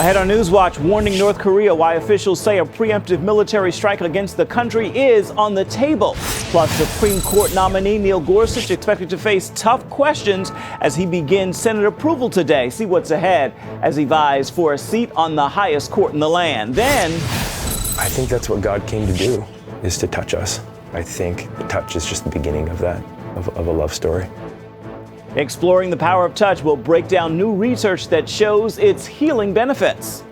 Ahead on NewsWatch, warning North Korea why officials say a preemptive military strike against the country is on the table. Plus, Supreme Court nominee Neil Gorsuch expected to face tough questions as he begins Senate approval today. See what's ahead as he vies for a seat on the highest court in the land. Then, I think that's what God came to do, is to touch us. I think the touch is just the beginning of that, of a love story. exploring the power of touch, will break down new research that shows its healing benefits.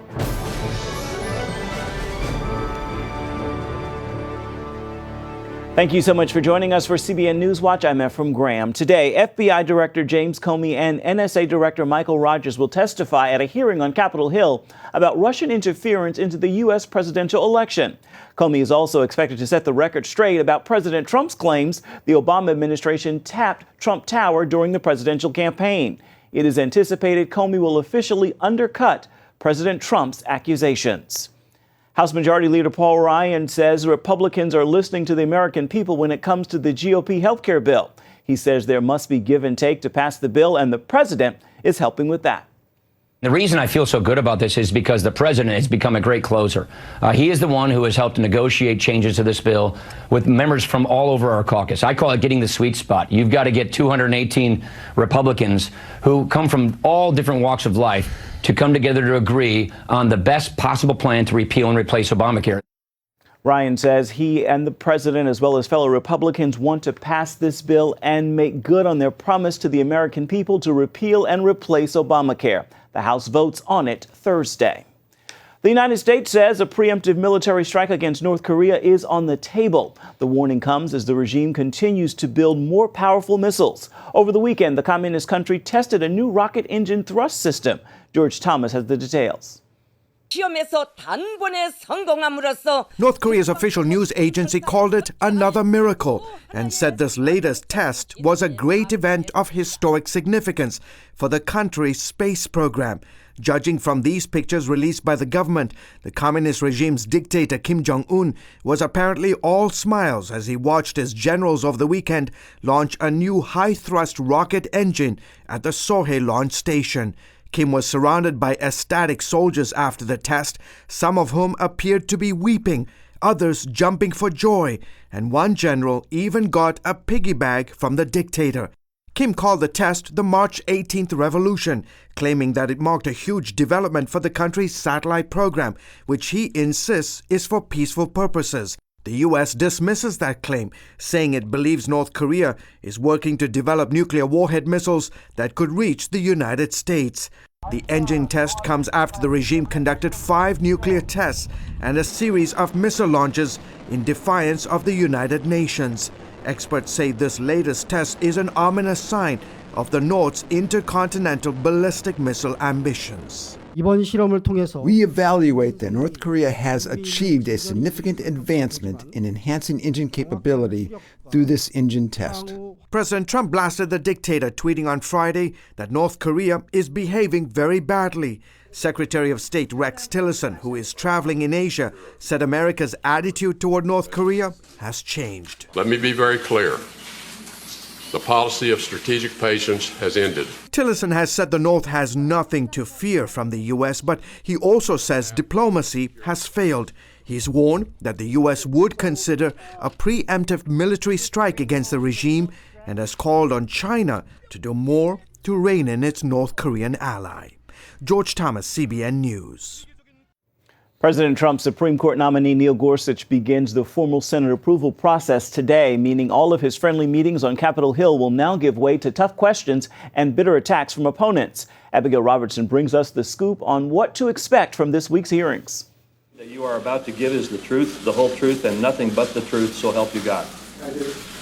Thank you so much for joining us for CBN NewsWatch. I'm Ephraim Graham. Today, FBI Director James Comey and NSA Director Michael Rogers will testify at a hearing on Capitol Hill about Russian interference into the U.S. presidential election. Comey is also expected to set the record straight about President Trump's claims the Obama administration tapped Trump Tower during the presidential campaign. It is anticipated Comey will officially undercut President Trump's accusations. House Majority Leader Paul Ryan says Republicans are listening to the American people when it comes to the GOP health care bill. He says there must be give and take to pass the bill, and the president is helping with that. The reason I feel so good about this is because the president has become a great closer. He is the one who has helped negotiate changes to this bill with members from all over our caucus. I call it getting the sweet spot. You've got to get 218 Republicans who come from all different walks of life to come together to agree on the best possible plan to repeal and replace Obamacare. Ryan says he and the president, as well as fellow Republicans, want to pass this bill and make good on their promise to the American people to repeal and replace Obamacare. The House votes on it Thursday. The United States says a preemptive military strike against North Korea is on the table. The warning comes as the regime continues to build more powerful missiles. Over the weekend, the communist country tested a new rocket engine thrust system. George Thomas has the details. North Korea's official news agency called it another miracle and said this latest test was a great event of historic significance for the country's space program. Judging from these pictures released by the government, the communist regime's dictator Kim Jong-un was apparently all smiles as he watched his generals over the weekend launch a new high-thrust rocket engine at the Sohae launch station. Kim was surrounded by ecstatic soldiers after the test, some of whom appeared to be weeping, others jumping for joy, and one general even got a piggy bag from the dictator. Kim called the test the March 18th Revolution, claiming that it marked a huge development for the country's satellite program, which he insists is for peaceful purposes. The U.S. dismisses that claim, saying it believes North Korea is working to develop nuclear warhead missiles that could reach the United States. The engine test comes after the regime conducted 5 nuclear tests and a series of missile launches in defiance of the United Nations. Experts say this latest test is an ominous sign of the North's intercontinental ballistic missile ambitions. We evaluate that North Korea has achieved a significant advancement in enhancing engine capability through this engine test. President Trump blasted the dictator, tweeting on Friday that North Korea is behaving very badly. Secretary of State Rex Tillerson, who is traveling in Asia, said America's attitude toward North Korea has changed. Let me be very clear. The policy of strategic patience has ended. Tillerson has said the North has nothing to fear from the U.S., but he also says diplomacy has failed. He's warned that the U.S. would consider a preemptive military strike against the regime and has called on China to do more to rein in its North Korean ally. George Thomas, CBN News. President Trump's Supreme Court nominee Neil Gorsuch begins the formal Senate approval process today, meaning all of his friendly meetings on Capitol Hill will now give way to tough questions and bitter attacks from opponents. Abigail Robertson brings us the scoop on what to expect from this week's hearings. That you are about to give is the truth, the whole truth, and nothing but the truth, so help you God.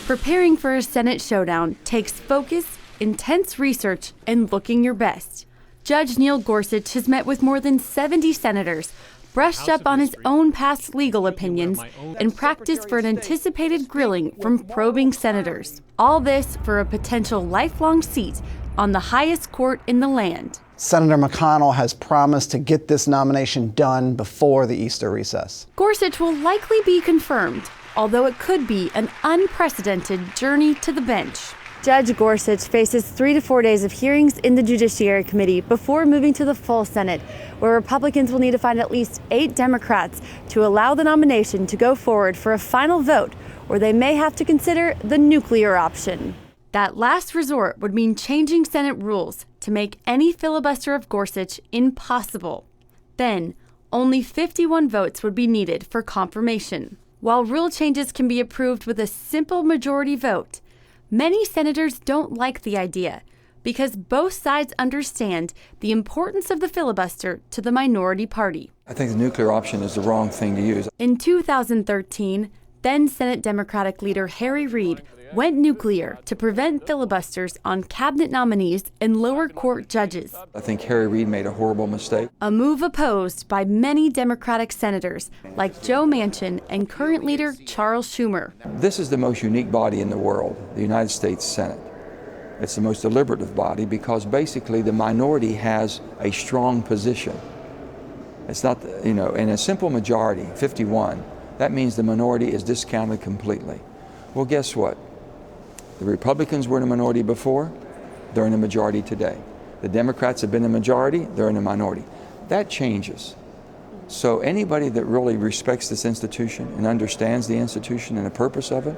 Preparing for a Senate showdown takes focus, intense research, and looking your best. Judge Neil Gorsuch has met with more than 70 senators, brushed up on his own past legal opinions, and practiced for an anticipated grilling from probing senators. All this for a potential lifelong seat on the highest court in the land. Senator McConnell has promised to get this nomination done before the Easter recess. Gorsuch will likely be confirmed, although it could be an unprecedented journey to the bench. Judge Gorsuch faces 3 to 4 days of hearings in the Judiciary Committee before moving to the full Senate, where Republicans will need to find at least 8 Democrats to allow the nomination to go forward for a final vote, or they may have to consider the nuclear option. That last resort would mean changing Senate rules to make any filibuster of Gorsuch impossible. Then, only 51 votes would be needed for confirmation. While rule changes can be approved with a simple majority vote, many senators don't like the idea because both sides understand the importance of the filibuster to the minority party. I think the nuclear option is the wrong thing to use. In 2013, then Senate Democratic leader Harry Reid went nuclear to prevent filibusters on cabinet nominees and lower court judges. I think Harry Reid made a horrible mistake. A move opposed by many Democratic senators like Joe Manchin and current leader Charles Schumer. This is the most unique body in the world, the United States Senate. It's the most deliberative body because basically the minority has a strong position. It's not, in a simple majority, 51, that means the minority is discounted completely. Well, guess what? The Republicans were in a minority before, they're in a majority today. The Democrats have been in a majority, they're in a minority. That changes. So anybody that really respects this institution and understands the institution and the purpose of it,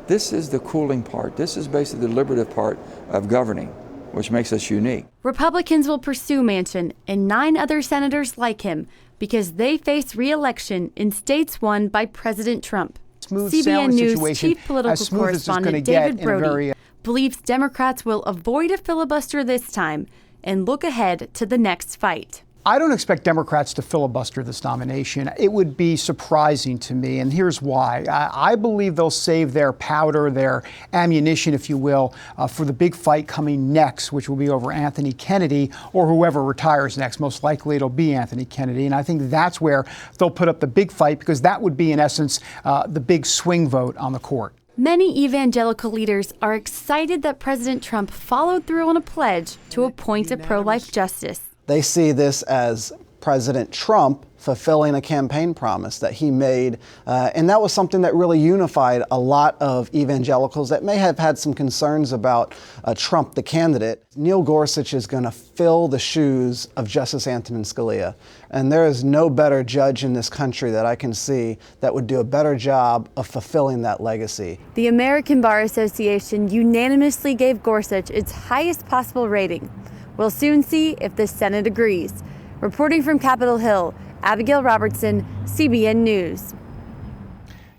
this is the cooling part. This is basically the deliberative part of governing, which makes us unique. Republicans will pursue Manchin and 9 other senators like him because they face re-election in states won by President Trump. CBN News chief political correspondent David Brody believes Democrats will avoid a filibuster this time and look ahead to the next fight. I don't expect Democrats to filibuster this nomination. It would be surprising to me, and here's why. I believe they'll save their powder, their ammunition, if you will, for the big fight coming next, which will be over Anthony Kennedy or whoever retires next. Most likely it'll be Anthony Kennedy, and I think that's where they'll put up the big fight because that would be, in essence, the big swing vote on the court. Many evangelical leaders are excited that President Trump followed through on a pledge to appoint a pro-life justice. They see this as President Trump fulfilling a campaign promise that he made. And that was something that really unified a lot of evangelicals that may have had some concerns about Trump, the candidate. Neil Gorsuch is going to fill the shoes of Justice Antonin Scalia. And there is no better judge in this country that I can see that would do a better job of fulfilling that legacy. The American Bar Association unanimously gave Gorsuch its highest possible rating. We'll soon see if the Senate agrees. Reporting from Capitol Hill, Abigail Robertson, CBN News.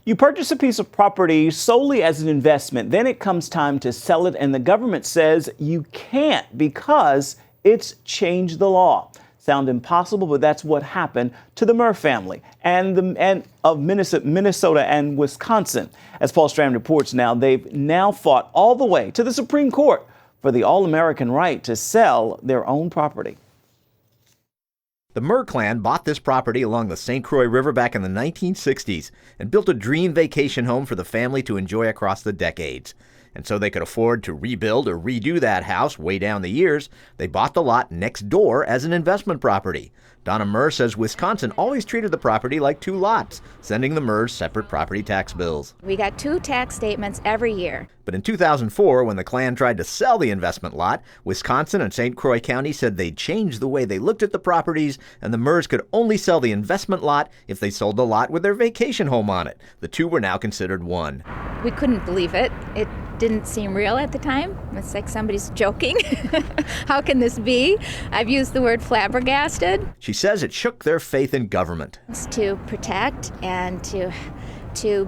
You purchase a piece of property solely as an investment, then it comes time to sell it, and the government says you can't because it's changed the law. Sound impossible, but that's what happened to the Murr family and of Minnesota and Wisconsin. As Paul Strand reports now, they've now fought all the way to the Supreme Court for the all-American right to sell their own property. The Murr clan bought this property along the St. Croix River back in the 1960s and built a dream vacation home for the family to enjoy across the decades. And so they could afford to rebuild or redo that house way down the years, they bought the lot next door as an investment property. Donna Murr says Wisconsin always treated the property like 2 lots, sending the Murrs separate property tax bills. We got 2 tax statements every year. But in 2004, when the clan tried to sell the investment lot, Wisconsin and St. Croix County said they'd changed the way they looked at the properties, and the Murrs could only sell the investment lot if they sold the lot with their vacation home on it. The 2 were now considered one. We couldn't believe it. It didn't seem real at the time. It's like somebody's joking. How can this be? I've used the word flabbergasted. She says it shook their faith in government. It's to protect and to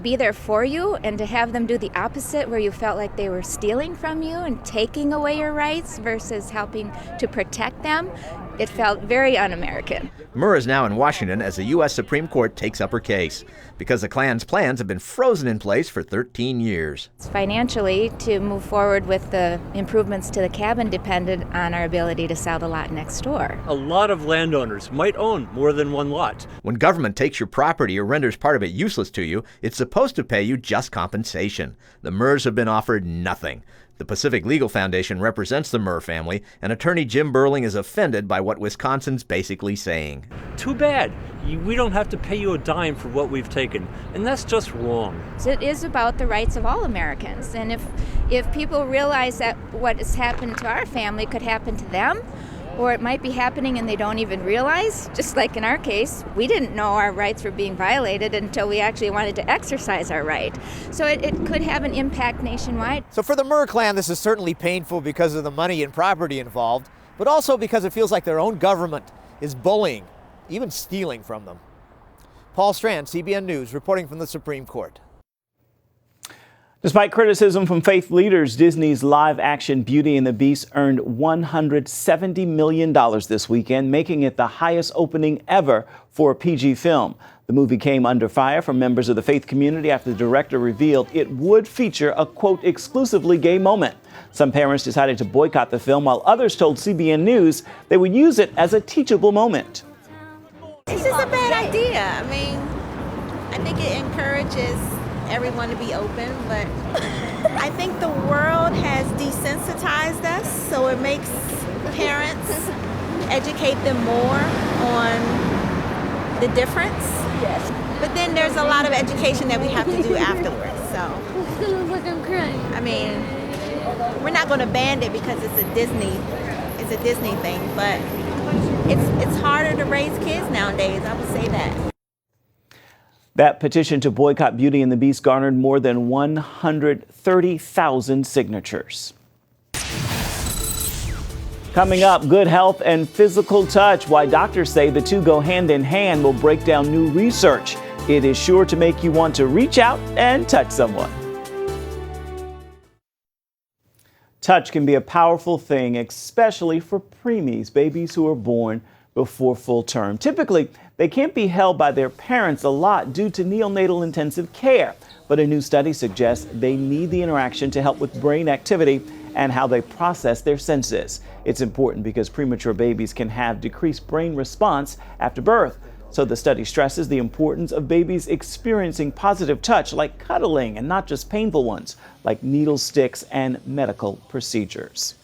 be there for you, and to have them do the opposite where you felt like they were stealing from you and taking away your rights versus helping to protect them. It felt very un-American. Murr is now in Washington as the U.S. Supreme Court takes up her case because the Klan's plans have been frozen in place for 13 years. Financially, to move forward with the improvements to the cabin depended on our ability to sell the lot next door. A lot of landowners might own more than 1 lot. When government takes your property or renders part of it useless to you, it's supposed to pay you just compensation. The Murrs have been offered nothing. The Pacific Legal Foundation represents the Murr family, and attorney Jim Burling is offended by what Wisconsin's basically saying. Too bad. we don't have to pay you a dime for what we've taken, and that's just wrong. It is about the rights of all Americans, and if people realize that what has happened to our family could happen to them, or it might be happening and they don't even realize, just like in our case, we didn't know our rights were being violated until we actually wanted to exercise our right. So it could have an impact nationwide. So for the Murr clan, this is certainly painful because of the money and property involved, but also because it feels like their own government is bullying, even stealing from them. Paul Strand, CBN News, reporting from the Supreme Court. Despite criticism from faith leaders, Disney's live-action Beauty and the Beast earned $170 million this weekend, making it the highest opening ever for a PG film. The movie came under fire from members of the faith community after the director revealed it would feature a, quote, exclusively gay moment. Some parents decided to boycott the film, while others told CBN News they would use it as a teachable moment. It's just a bad idea. I mean, I think it encourages everyone to be open, but I think the world has desensitized us, so it makes parents educate them more on the difference. Yes. But then there's a lot of education that we have to do afterwards, so. I mean, we're not going to ban it because it's a Disney thing, but it's harder to raise kids nowadays, I would say that. That petition to boycott Beauty and the Beast garnered more than 130,000 signatures. Coming up, good health and physical touch. Why doctors say the two go hand in hand will break down new research. It is sure to make you want to reach out and touch someone. Touch can be a powerful thing, especially for preemies, babies who are born before full term. Typically, they can't be held by their parents a lot due to neonatal intensive care. But a new study suggests they need the interaction to help with brain activity and how they process their senses. It's important because premature babies can have decreased brain response after birth. So the study stresses the importance of babies experiencing positive touch, like cuddling, and not just painful ones, like needle sticks and medical procedures.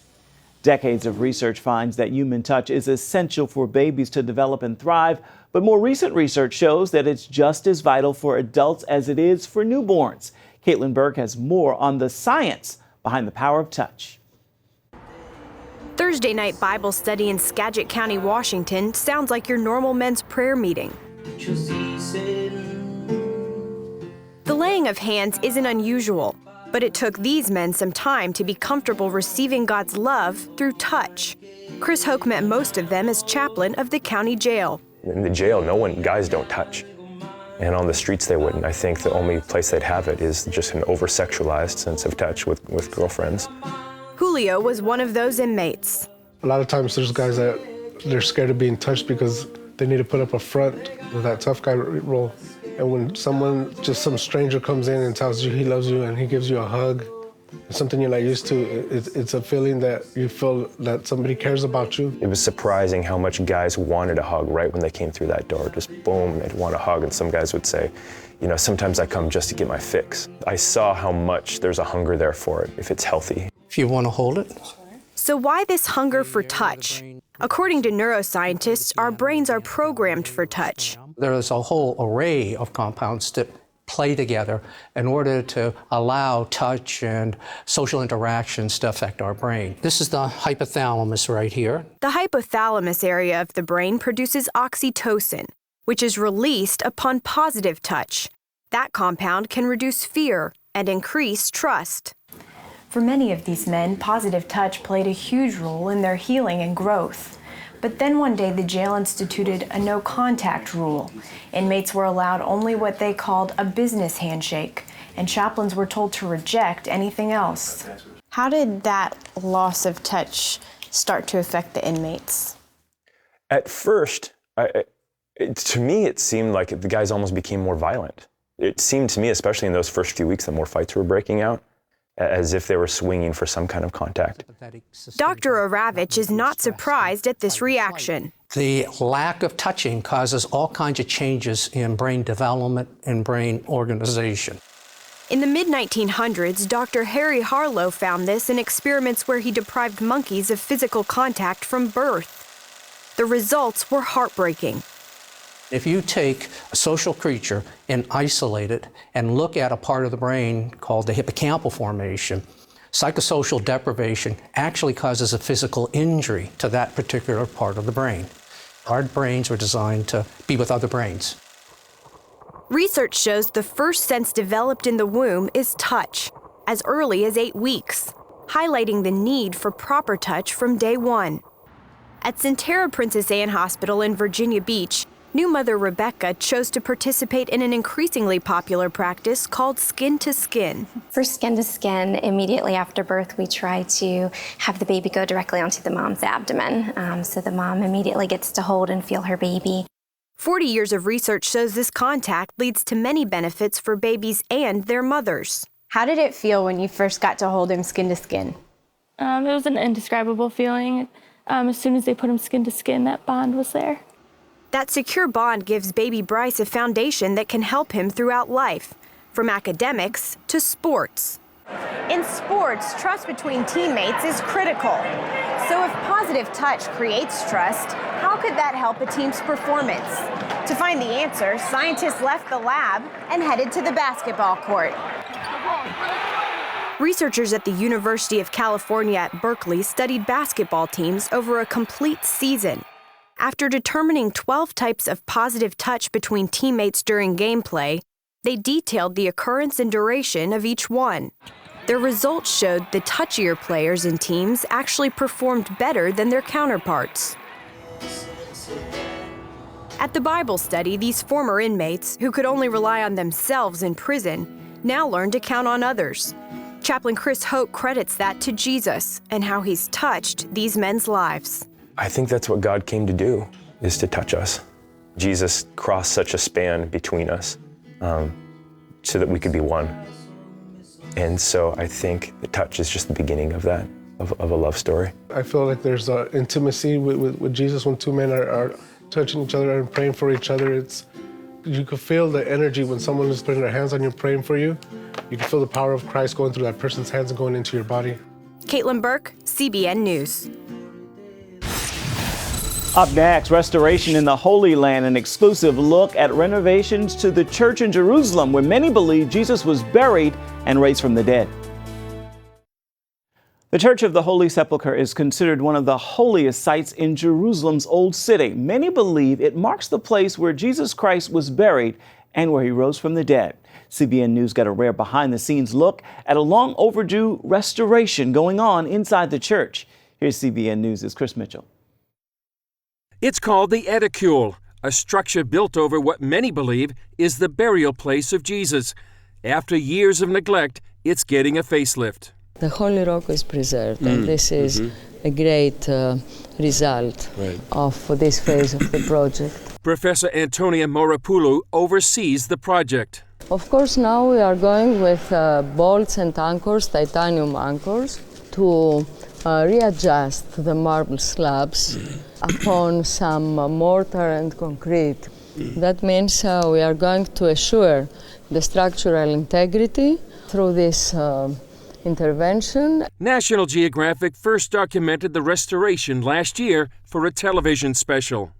Decades of research finds that human touch is essential for babies to develop and thrive, but more recent research shows that it's just as vital for adults as it is for newborns. Caitlin Burke has more on the science behind the power of touch. Thursday night Bible study in Skagit County, Washington sounds like your normal men's prayer meeting. The laying of hands isn't unusual, but it took these men some time to be comfortable receiving God's love through touch. Chris Hoke met most of them as chaplain of the county jail. In the jail, guys don't touch. And on the streets they wouldn't. I think the only place they'd have it is just an over-sexualized sense of touch with girlfriends. Julio was one of those inmates. A lot of times there's guys that they're scared of being touched because they need to put up a front of that tough guy role. And when some stranger comes in and tells you he loves you and he gives you a hug, it's something you're not used to. It's a feeling that you feel that somebody cares about you. It was surprising how much guys wanted a hug right when they came through that door. Just boom, they'd want a hug. And some guys would say, sometimes I come just to get my fix. I saw how much there's a hunger there for it, if it's healthy. If you want to hold it. So why this hunger for touch? According to neuroscientists, our brains are programmed for touch. There is a whole array of compounds that play together in order to allow touch and social interactions to affect our brain. This is the hypothalamus right here. The hypothalamus area of the brain produces oxytocin, which is released upon positive touch. That compound can reduce fear and increase trust. For many of these men, positive touch played a huge role in their healing and growth. But then one day the jail instituted a no-contact rule. Inmates were allowed only what they called a business handshake, and chaplains were told to reject anything else. How did that loss of touch start to affect the inmates? At first, to me, it seemed like the guys almost became more violent. It seemed to me, especially in those first few weeks, that more fights were breaking out, as if they were swinging for some kind of contact. Dr. Aravich is not surprised at this reaction. The lack of touching causes all kinds of changes in brain development and brain organization. In the mid-1900s, Dr. Harry Harlow found this in experiments where he deprived monkeys of physical contact from birth. The results were heartbreaking. If you take a social creature and isolate it and look at a part of the brain called the hippocampal formation, psychosocial deprivation actually causes a physical injury to that particular part of the brain. Our brains were designed to be with other brains. Research shows the first sense developed in the womb is touch, as early as 8 weeks, highlighting the need for proper touch from day one. At Centera Princess Anne Hospital in Virginia Beach, new mother Rebecca chose to participate in an increasingly popular practice called skin to skin. For skin to skin, immediately after birth, we try to have the baby go directly onto the mom's abdomen, so the mom immediately gets to hold and feel her baby. 40 years of research shows this contact leads to many benefits for babies and their mothers. How did it feel when you first got to hold him skin to skin? It was an indescribable feeling. As soon as they put him skin to skin, that bond was there. That secure bond gives baby Bryce a foundation that can help him throughout life, from academics to sports. In sports, trust between teammates is critical. So if positive touch creates trust, how could that help a team's performance? To find the answer, scientists left the lab and headed to the basketball court. Researchers at the University of California at Berkeley studied basketball teams over a complete season. After determining 12 types of positive touch between teammates during gameplay, they detailed the occurrence and duration of each one. Their results showed the touchier players and teams actually performed better than their counterparts. At the Bible study, these former inmates, who could only rely on themselves in prison, now learn to count on others. Chaplain Chris Hoke credits that to Jesus and how he's touched these men's lives. I think that's what God came to do, is to touch us. Jesus crossed such a span between us so that we could be one. And so I think the touch is just the beginning of that, of a love story. I feel like there's intimacy with Jesus when two men are touching each other and praying for each other. You can feel the energy when someone is putting their hands on you, praying for you. You can feel the power of Christ going through that person's hands and going into your body. Caitlin Burke, CBN News. Up next, restoration in the Holy Land, an exclusive look at renovations to the church in Jerusalem, where many believe Jesus was buried and raised from the dead. The Church of the Holy Sepulcher is considered one of the holiest sites in Jerusalem's Old City. Many believe it marks the place where Jesus Christ was buried and where he rose from the dead. CBN News got a rare behind-the-scenes look at a long overdue restoration going on inside the church. Here's CBN News' Chris Mitchell. It's called the Edicule, a structure built over what many believe is the burial place of Jesus. After years of neglect, it's getting a facelift. The Holy Rock is preserved, and this is a great result of this phase of the project. Professor Antonia Moropoulou oversees the project. Of course, now we are going with bolts and anchors, titanium anchors, to readjust the marble slabs upon some mortar and concrete. That means we are going to assure the structural integrity through this intervention. National Geographic first documented the restoration last year for a television special.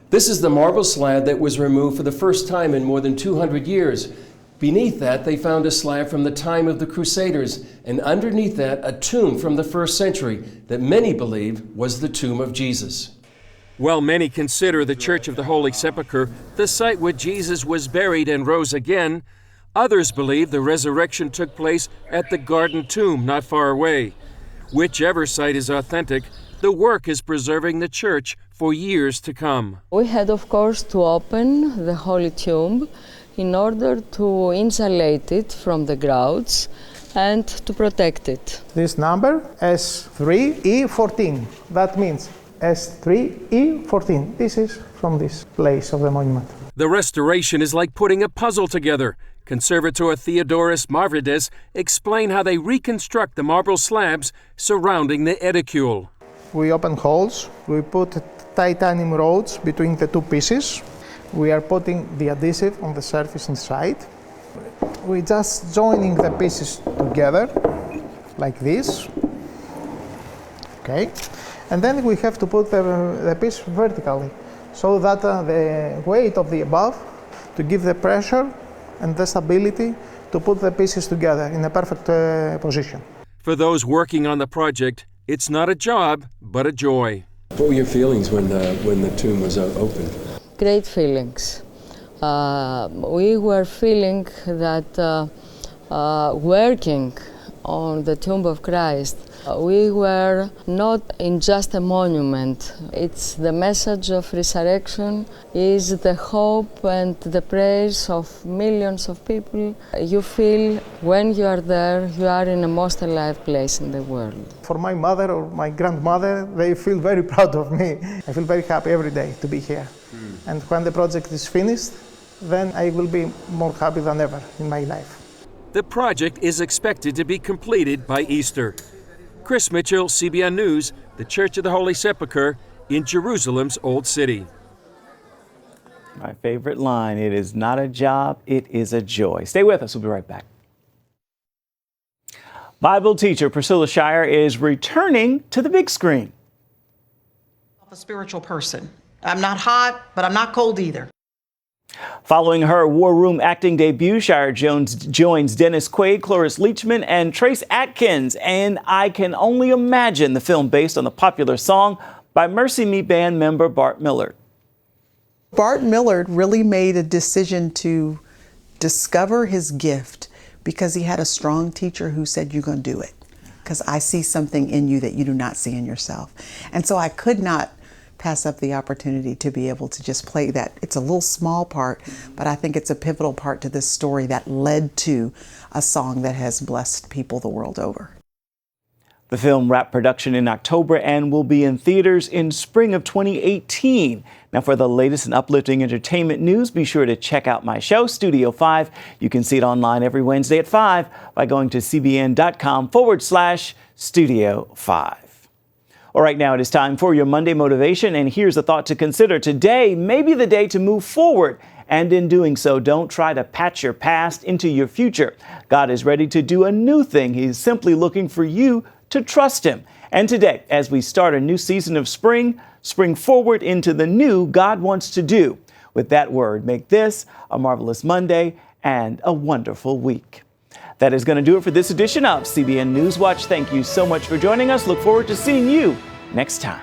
This is the marble slab that was removed for the first time in more than 200 years. Beneath that, they found a slab from the time of the Crusaders, and underneath that, a tomb from the 1st century that many believe was the tomb of Jesus. While many consider the Church of the Holy Sepulchre the site where Jesus was buried and rose again, others believe the resurrection took place at the Garden Tomb not far away. Whichever site is authentic, the work is preserving the church for years to come. We had, of course, to open the Holy Tomb in order to insulate it from the grouts and to protect it. This number, S3E14, that means S3E14. This is from this place of the monument. The restoration is like putting a puzzle together. Conservator Theodoros Mavridis explained how they reconstruct the marble slabs surrounding the edicule. We open holes, we put titanium rods between the two pieces. We are putting the adhesive on the surface inside. We're just joining the pieces together, like this. Okay. And then we have to put the piece vertically. so that the weight of the above to give the pressure and the stability to put the pieces together in a perfect position. For those working on the project, it's not a job, but a joy. What were your feelings when the tomb was opened? Great feelings. We were feeling that working on the tomb of Christ, we were not in just a monument. It's the message of resurrection, is the hope and the praise of millions of people. You feel when you are there, you are in the most alive place in the world. For my mother or my grandmother, they feel very proud of me. I feel very happy every day to be here. And when the project is finished, then I will be more happy than ever in my life. The project is expected to be completed by Easter. Chris Mitchell, CBN News, the Church of the Holy Sepulcher in Jerusalem's Old City. My favorite line, it is not a job, it is a joy. Stay with us, we'll be right back. Bible teacher Priscilla Shire is returning to the big screen. I'm a spiritual person. I'm not hot, but I'm not cold either. Following her War Room acting debut, Shire joins Dennis Quaid, Cloris Leachman, and Trace Atkins. And I can only imagine the film based on the popular song by Mercy Me Band member Bart Millard. Bart Millard really made a decision to discover his gift because he had a strong teacher who said, "You're going to do it, because I see something in you that you do not see in yourself." And so I could not pass up the opportunity to be able to just play that. It's a little small part, but I think it's a pivotal part to this story that led to a song that has blessed people the world over. The film wrapped production in October and will be in theaters in spring of 2018. Now, for the latest and uplifting entertainment news, be sure to check out my show, Studio 5. You can see it online every Wednesday at 5 by going to cbn.com/Studio 5. All right, now it is time for your Monday motivation, and here's a thought to consider. Today may be the day to move forward, and in doing so, don't try to patch your past into your future. God is ready to do a new thing. He's simply looking for you to trust Him. And today, as we start a new season of spring forward into the new God wants to do. With that word, make this a marvelous Monday and a wonderful week. That is going to do it for this edition of CBN NewsWatch. Thank you so much for joining us. Look forward to seeing you next time.